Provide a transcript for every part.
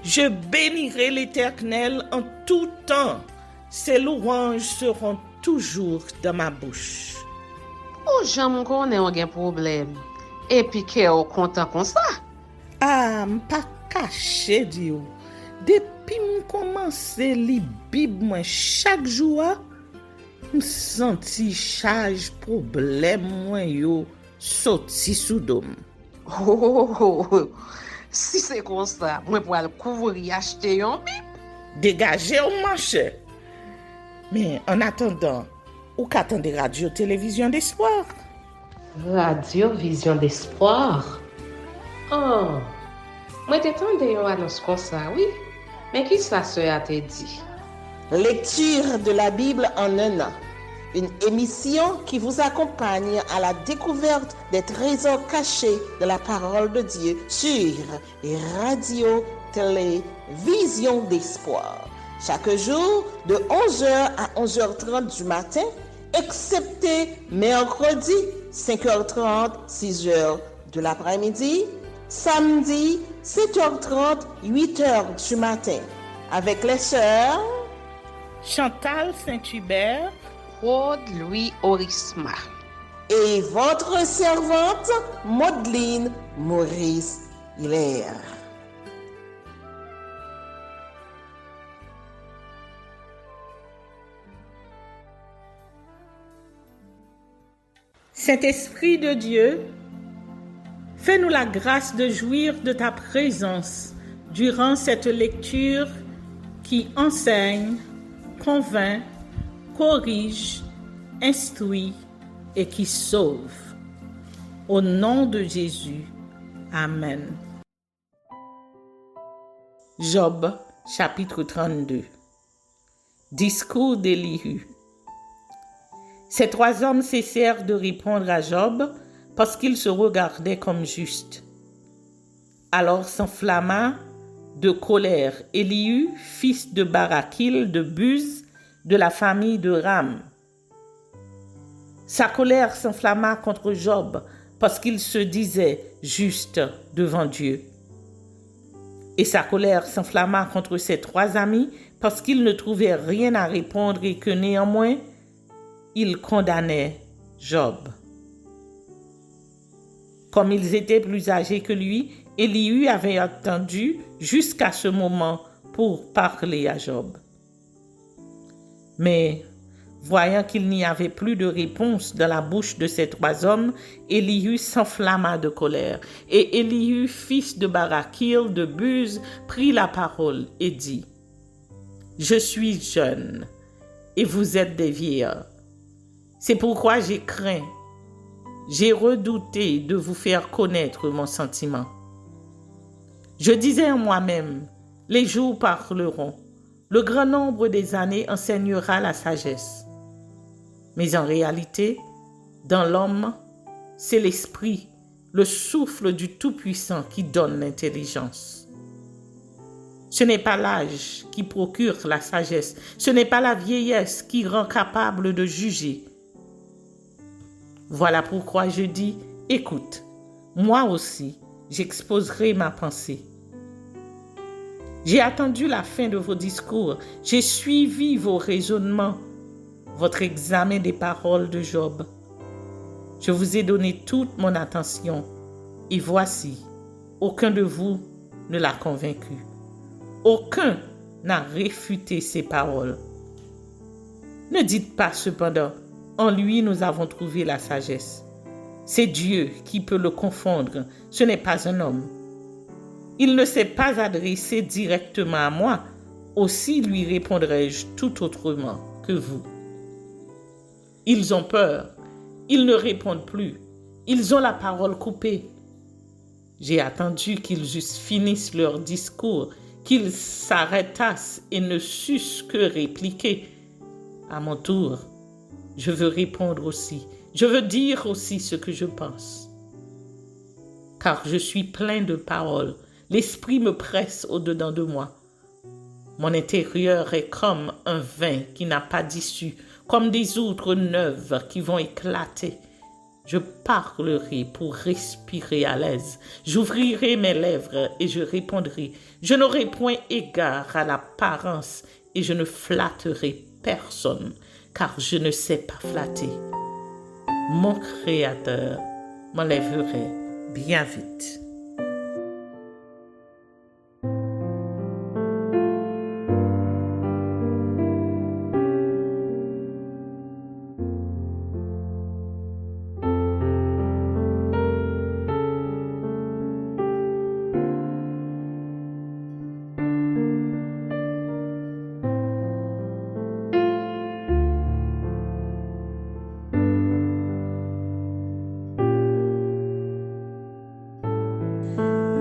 Je bénirai l'Éternel en tout temps. Ses louanges seront toujours dans ma bouche. Ou j'aime qu'on ait un problème. Et puis qu'elle content comme ça. Ah, m'pas caché Dieu. Depuis m'commence li Bible moi chaque jour, m'senti charge problème moi yo sorti sous dôme. Si c'est comme ça, moi pour aller couvrir acheter un Bible. Dégagez au marché. Mais en attendant, ou qu'attendez radio télévision d'espoir? Radio Vision d'Espoir. Oh, moi t'attendais une annonce comme ça, oui. Mais qui ça a te dit? Lecture de la Bible en un an. Une émission qui vous accompagne à la découverte des trésors cachés de la parole de Dieu sur Radio Télévision d'Espoir. Chaque jour de 11h à 11h30 du matin, excepté mercredi 5h30, 6h de l'après-midi, samedi 7h30, 8h du matin, avec les sœurs Chantal Saint-Hubert, Claude Louis Orisma. et votre servante Maudeline Maurice Hilaire. Saint-Esprit de Dieu, fais-nous la grâce de jouir de ta présence durant cette lecture qui enseigne, convainc, corrige, instruit et qui sauve. Au nom de Jésus, Amen. Job, chapitre 32. Discours d'Élihu. Ces trois hommes cessèrent de répondre à Job parce qu'ils se regardaient comme justes. Alors s'enflamma de colère Élihu, fils de Barakil de Buz, de la famille de Ram. Sa colère s'enflamma contre Job parce qu'il se disait juste devant Dieu. Et sa colère s'enflamma contre ses trois amis parce qu'ils ne trouvaient rien à répondre et que néanmoins, ils condamnaient Job. Comme ils étaient plus âgés que lui, Élihu avait attendu jusqu'à ce moment pour parler à Job. Mais, voyant qu'il n'y avait plus de réponse dans la bouche de ces trois hommes, Élihu s'enflamma de colère. Et Élihu, fils de Barakil de Buz, prit la parole et dit : « Je suis jeune, et vous êtes des vieillards. C'est pourquoi j'ai craint, j'ai redouté de vous faire connaître mon sentiment. Je disais en moi-même, les jours parleront, le grand nombre des années enseignera la sagesse. Mais en réalité, dans l'homme, c'est l'esprit, le souffle du Tout-Puissant qui donne l'intelligence. Ce n'est pas l'âge qui procure la sagesse, ce n'est pas la vieillesse qui rend capable de juger. Voilà pourquoi je dis, écoute, moi aussi, j'exposerai ma pensée. J'ai attendu la fin de vos discours, j'ai suivi vos raisonnements, votre examen des paroles de Job. Je vous ai donné toute mon attention, et voici, aucun de vous ne l'a convaincu. Aucun n'a réfuté ses paroles. Ne dites pas cependant, en lui nous avons trouvé la sagesse. C'est Dieu qui peut le confondre, ce n'est pas un homme. Il ne s'est pas adressé directement à moi, aussi lui répondrai-je tout autrement que vous. Ils ont peur, ils ne répondent plus, ils ont la parole coupée. J'ai attendu qu'ils eussent fini leur discours, qu'ils s'arrêtassent et ne sussent que répliquer. À mon tour, je veux répondre aussi, je veux dire aussi ce que je pense. Car je suis plein de paroles, l'esprit me presse au-dedans de moi. Mon intérieur est comme un vin qui n'a pas d'issue, comme des outres neuves qui vont éclater. Je parlerai pour respirer à l'aise. J'ouvrirai mes lèvres et je répondrai. Je n'aurai point égard à l'apparence et je ne flatterai personne, car je ne sais pas flatter. Mon Créateur m'enlèverait bien vite.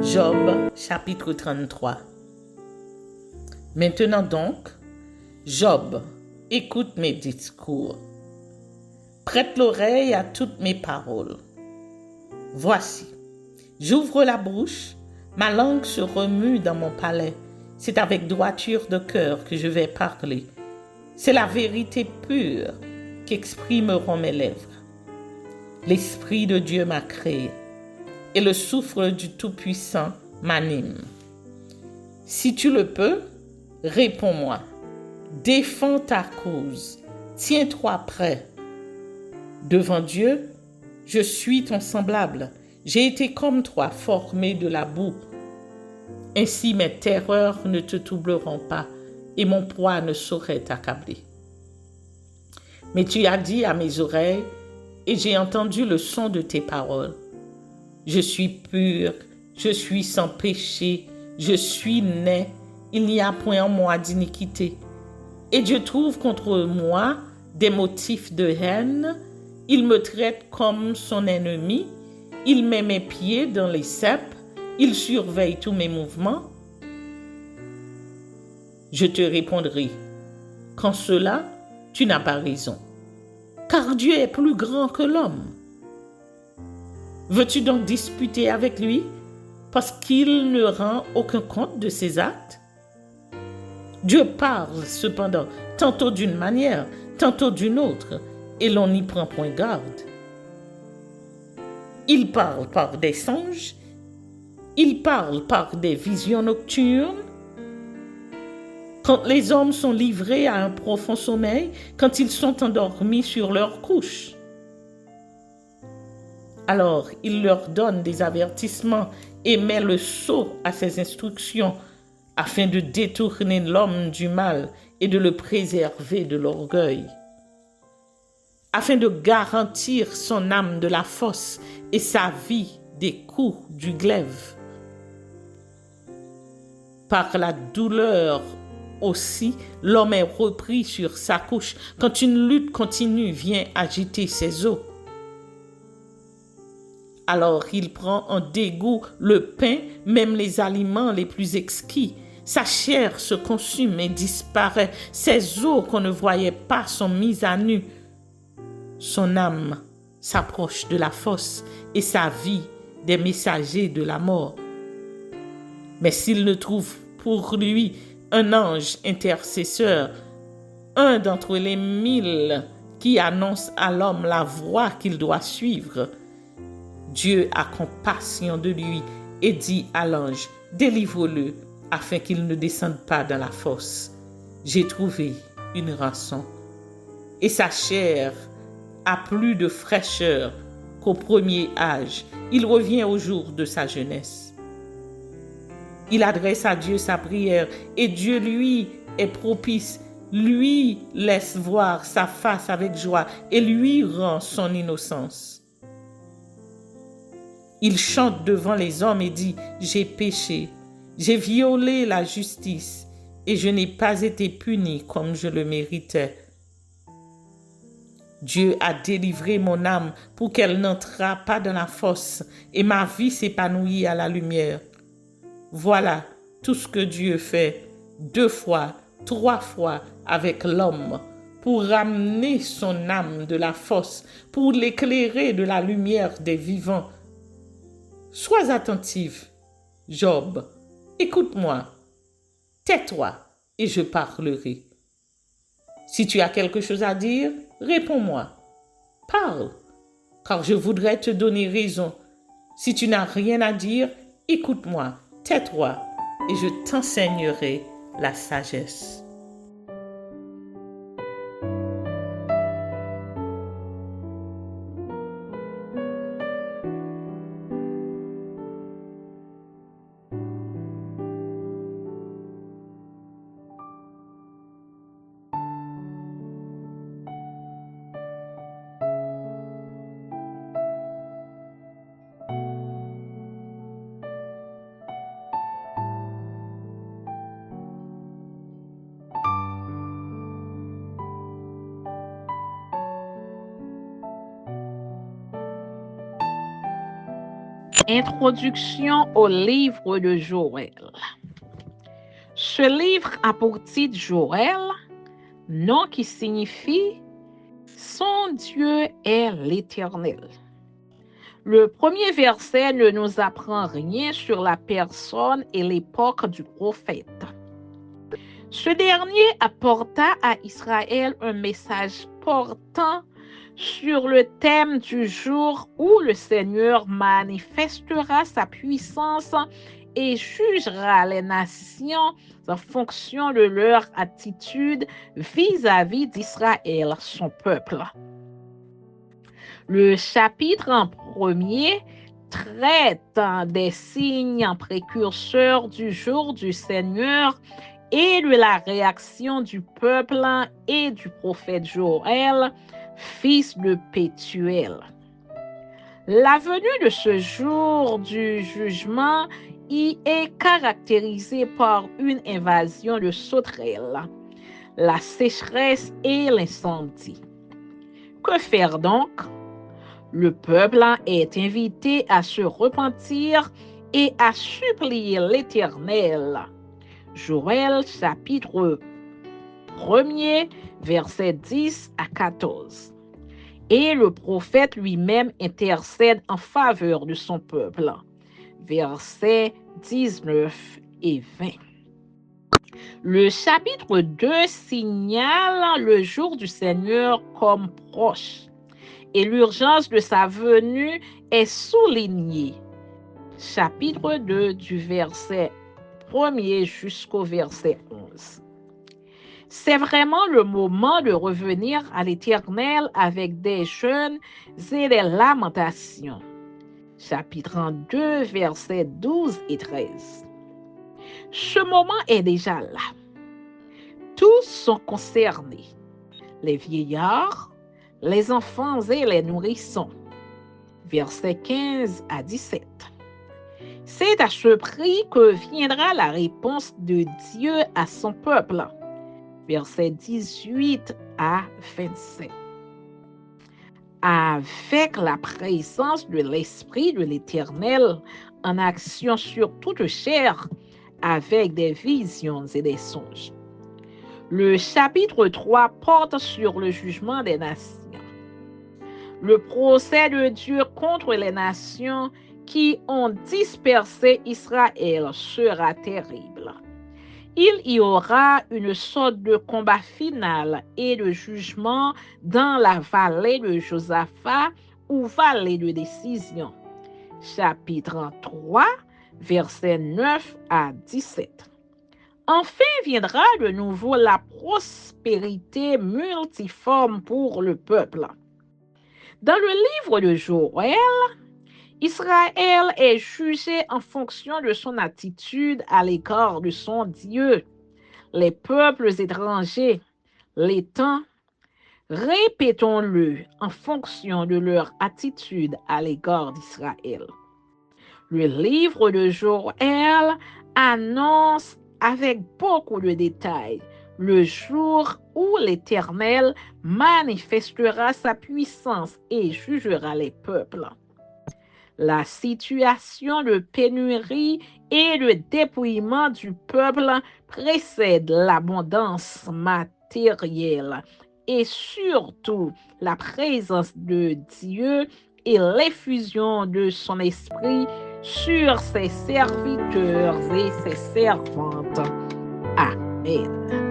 Job, chapitre 33. Maintenant donc, Job, écoute mes discours. Prête l'oreille à toutes mes paroles. Voici, j'ouvre la bouche, ma langue se remue dans mon palais. C'est avec droiture de cœur que je vais parler. C'est la vérité pure qu'exprimeront mes lèvres. L'Esprit de Dieu m'a créé et le souffle du Tout-Puissant m'anime. Si tu le peux, réponds-moi. Défends ta cause. Tiens-toi prêt. Devant Dieu, je suis ton semblable. J'ai été comme toi, formé de la boue. Ainsi mes terreurs ne te troubleront pas et mon poids ne saurait t'accabler. Mais tu as dit à mes oreilles, et j'ai entendu le son de tes paroles. Je suis pur, je suis sans péché, je suis né, il n'y a point en moi d'iniquité. Et Dieu trouve contre moi des motifs de haine, il me traite comme son ennemi, il met mes pieds dans les ceps, il surveille tous mes mouvements. Je te répondrai, qu'en cela, tu n'as pas raison, car Dieu est plus grand que l'homme. Veux-tu donc disputer avec lui parce qu'il ne rend aucun compte de ses actes? Dieu parle cependant tantôt d'une manière, tantôt d'une autre, et l'on n'y prend point garde. Il parle par des songes, il parle par des visions nocturnes. Quand les hommes sont livrés à un profond sommeil, quand ils sont endormis sur leur couche, alors il leur donne des avertissements et met le sceau à ses instructions afin de détourner l'homme du mal et de le préserver de l'orgueil, afin de garantir son âme de la fosse et sa vie des coups du glaive. Par la douleur aussi, l'homme est repris sur sa couche quand une lutte continue vient agiter ses os. Alors il prend en dégoût le pain, même les aliments les plus exquis. Sa chair se consume et disparaît. Ses os qu'on ne voyait pas sont mis à nu. Son âme s'approche de la fosse et sa vie des messagers de la mort. Mais s'il ne trouve pour lui un ange intercesseur, un d'entre les 1000 qui annonce à l'homme la voie qu'il doit suivre, Dieu a compassion de lui et dit à l'ange, délivre-le afin qu'il ne descende pas dans la fosse. J'ai trouvé une rançon. Et sa chair a plus de fraîcheur qu'au premier âge. Il revient au jour de sa jeunesse. Il adresse à Dieu sa prière et Dieu lui est propice, lui laisse voir sa face avec joie et lui rend son innocence. Il chante devant les hommes et dit, j'ai péché, j'ai violé la justice et je n'ai pas été puni comme je le méritais. Dieu a délivré mon âme pour qu'elle n'entrât pas dans la fosse et ma vie s'épanouit à la lumière. Voilà tout ce que Dieu fait 2 fois, 3 fois avec l'homme pour ramener son âme de la fosse, pour l'éclairer de la lumière des vivants. Sois attentif, Job, écoute-moi, tais-toi et je parlerai. Si tu as quelque chose à dire, réponds-moi, parle, car je voudrais te donner raison. Si tu n'as rien à dire, écoute-moi, tais-toi, et je t'enseignerai la sagesse. Introduction au livre de Joël. Ce livre a pour titre Joël, nom qui signifie « Son Dieu est l'Éternel ». Le premier verset ne nous apprend rien sur la personne et l'époque du prophète. Ce dernier apporta à Israël un message portant sur le thème du jour où le Seigneur manifestera sa puissance et jugera les nations en fonction de leur attitude vis-à-vis d'Israël, son peuple. Le chapitre en premier traite des signes précurseurs du jour du Seigneur et de la réaction du peuple et du prophète Joël, fils de Pétuel. La venue de ce jour du jugement y est caractérisée par une invasion de sauterelles, la sécheresse et l'incendie. Que faire donc? Le peuple est invité à se repentir et à supplier l'Éternel. Joël chapitre 1er, versets 10 à 14. Et le prophète lui-même intercède en faveur de son peuple. Versets 19 et 20. Le chapitre 2 signale le jour du Seigneur comme proche et l'urgence de sa venue est soulignée. Chapitre 2 du verset 1er jusqu'au verset 11. C'est vraiment le moment de revenir à l'Éternel avec des jeûnes et des lamentations. Chapitre 2, versets 12 et 13. Ce moment est déjà là. Tous sont concernés. Les vieillards, les enfants et les nourrissons. Versets 15 à 17. C'est à ce prix que viendra la réponse de Dieu à son peuple. Versets 18 à 27. Avec la présence de l'Esprit de l'Éternel en action sur toute chair, avec des visions et des songes. Le chapitre 3 porte sur le jugement des nations. Le procès de Dieu contre les nations qui ont dispersé Israël sera terrible. Il y aura une sorte de combat final et de jugement dans la vallée de Josaphat ou vallée de décision. Chapitre 3, versets 9 à 17. Enfin viendra de nouveau la prospérité multiforme pour le peuple. Dans le livre de Joël, Israël est jugé en fonction de son attitude à l'égard de son Dieu. Les peuples étrangers, les temps, répétons-le, en fonction de leur attitude à l'égard d'Israël. Le livre de Joël annonce avec beaucoup de détails le jour où l'Éternel manifestera sa puissance et jugera les peuples. La situation de pénurie et de dépouillement du peuple précède l'abondance matérielle et surtout la présence de Dieu et l'effusion de son esprit sur ses serviteurs et ses servantes. Amen.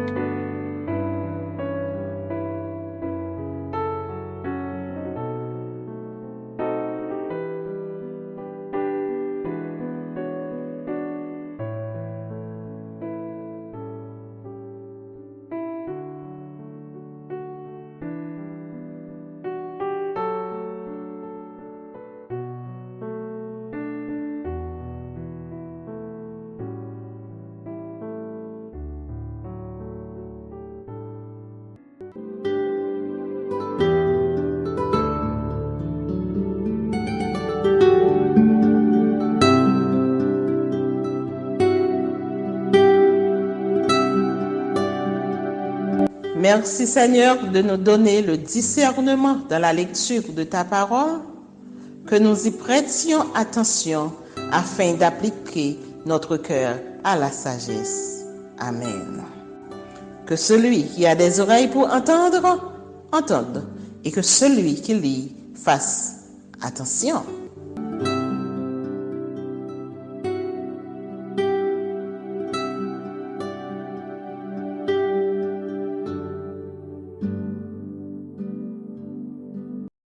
Merci Seigneur de nous donner le discernement dans la lecture de ta parole, que nous y prêtions attention afin d'appliquer notre cœur à la sagesse. Amen. Que celui qui a des oreilles pour entendre, entende, et que celui qui lit fasse attention.